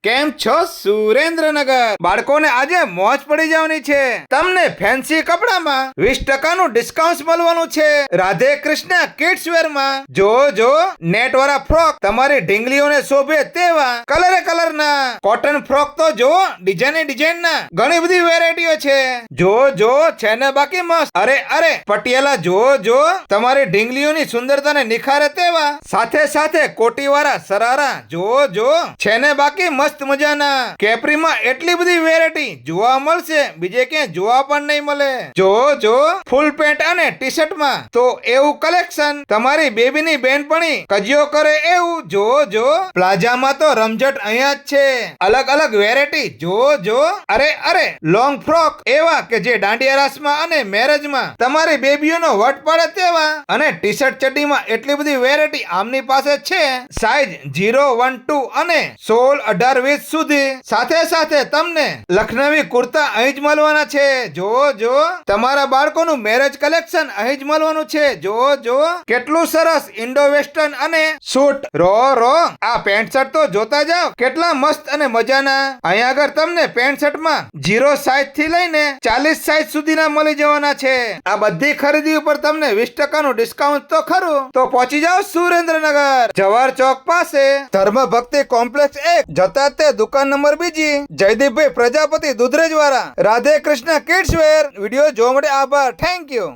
કેમ છો સુરેન્દ્રનગર? બાળકોને આજે મોજ પડી જવાની છે. તમને ફેન્સી કપડામાં 20% ડિસ્કાઉન્ટ મળવાનું છે. રાધે કૃષ્ણ કિડ્સ વેર માં જો નેટ વાળા ફ્રોક તમારી ઢીંગલીઓને શોભે તેવા કલર ના કોટન ફ્રોક તો જો ડિઝાઇન ના ઘણી બધી વેરાયટીઓ છે. જો છે ને બાકી મસ્ત. અરે પટિયાલા જો તમારી ઢીંગલીઓની સુંદરતાને નિખારે તેવા સાથે કોટી વાળા સરારા જો છે ને બાકી મસ્ત મજાના. કેપ્રીમાં એટલી બધી વેરાયટી જોવા મળશે, બીજે ક્યાંય જોવા પણ નહીં મળે. જો ફૂલ પેન્ટ અને ટી શર્ટમાં તો એવું કલેક્શન તમારી બેબીની બેનપણી કજિયો કરે એવું જો પ્લાઝામાં તો રમઝટ અહીંયા જ છે. અલગ વેરાયટી જો અરે લોંગ ફ્રોક એવા કે જે દાંડિયા રાસમાં અને મેરેજમાં તમારી બેબીઓનો વટ પડે તેવા. અને ટી શર્ટ ચડ્ડીમાં એટલી બધી વેરાયટી આમની પાસે છે. સાઈઝ 0, 1, 2 અને 16, 18, 20 સુધી. સાથે તમને લખનવી કુર્તા અહીં જ મળવાના છે. જો તમારા બાળકોનું મેરેજ કલેક્શન અહીં જ મળવાનું છે. જો કેટલું સરસ ઇન્ડો વેસ્ટર્ન અને સૂટ. રો આ પેન્ટ શર્ટ તો જોતા જાઓ કેટલા મસ્ત અને મજાના. અહીં આગળ તમને પેન્ટ શર્ટમાં 0 સાઈઝ થી લઈને 40 સાઈઝ સુધીના મળી જવાના છે. આ બધી ખરીદી ઉપર તમને 20% નું ડિસ્કાઉન્ટ તો ખરું. તો પહોંચી જાઓ સુરેન્દ્રનગર જવાહર ચોક પાસે ધર્મ ભક્તિ કોમ્પ્લેક્સ 1 જતા તે દુકાન નંબર 2 જયદીપભાઈ પ્રજાપતિ દુધરેજ વાળા Radhe Krishna kids wear. Video જોવા માટે આભાર. Thank you.